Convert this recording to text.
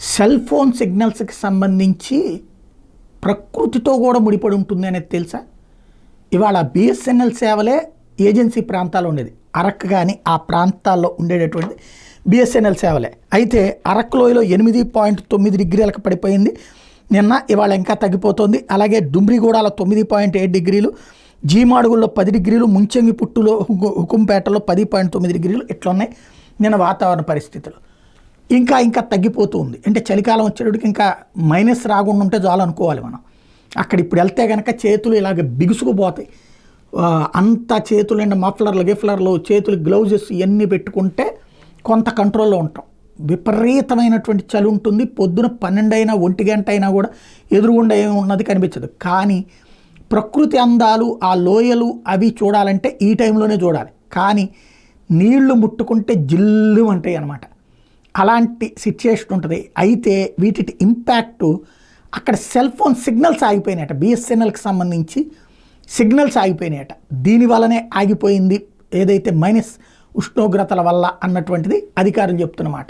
Cell phone సిగ్నల్స్కి సంబంధించి ప్రకృతితో కూడా ముడిపడి ఉంటుంది అనేది తెలుసా? ఇవాళ బిఎస్ఎన్ఎల్ సేవలే ఏజెన్సీ ప్రాంతాల్లో ఉండేది. అరకు కానీ ఆ ప్రాంతాల్లో ఉండేటటువంటి బిఎస్ఎన్ఎల్ సేవలే. అయితే అరకు లోయలో 8.9 డిగ్రీలకు పడిపోయింది నిన్న, ఇవాళ ఇంకా తగ్గిపోతుంది. అలాగే డుమ్రిగూడలో 9.7 డిగ్రీలు, జీమాడుగుల్లో 10 డిగ్రీలు, ముంచంగి పుట్టులో హుకుంపేటలో 10.9 డిగ్రీలు ఇట్లా ఉన్నాయి నిన్న వాతావరణ పరిస్థితులు. ఇంకా తగ్గిపోతూ ఉంది. అంటే చలికాలం వచ్చేటప్పటికి ఇంకా మైనస్ రాకుండా ఉంటే చాలు అనుకోవాలి మనం. అక్కడ ఇప్పుడు వెళ్తే కనుక చేతులు ఇలాగ బిగుసుకుపోతాయి. అంత చేతులు అండ్ మఫ్లర్లు గిఫ్లర్లు, చేతులు గ్లౌజెస్ ఇవన్నీ పెట్టుకుంటే కొంత కంట్రోల్లో ఉంటాం. విపరీతమైనటువంటి చలి ఉంటుంది. పొద్దున 12 అయినా 1 గంట అయినా కూడా ఎదురుగుండా ఏమి ఉన్నది కనిపించదు. కానీ ప్రకృతి అందాలు, ఆ లోయలు అవి చూడాలంటే ఈ టైంలోనే చూడాలి. కానీ నీళ్లు ముట్టుకుంటే జిల్లు అంటాయి అన్నమాట. అలాంటి సిచ్యుయేషన్ ఉంటుంది. అయితే వీటి ఇంపాక్టు అక్కడ సెల్ ఫోన్ సిగ్నల్స్ ఆగిపోయినాయట. బిఎస్ఎన్ఎల్కి సంబంధించి సిగ్నల్స్ ఆగిపోయినాయట. దీనివల్లనే ఆగిపోయింది ఏదైతే మైనస్ ఉష్ణోగ్రతల వల్ల అన్నటువంటిది అధికారులు చెప్తున్నమాట.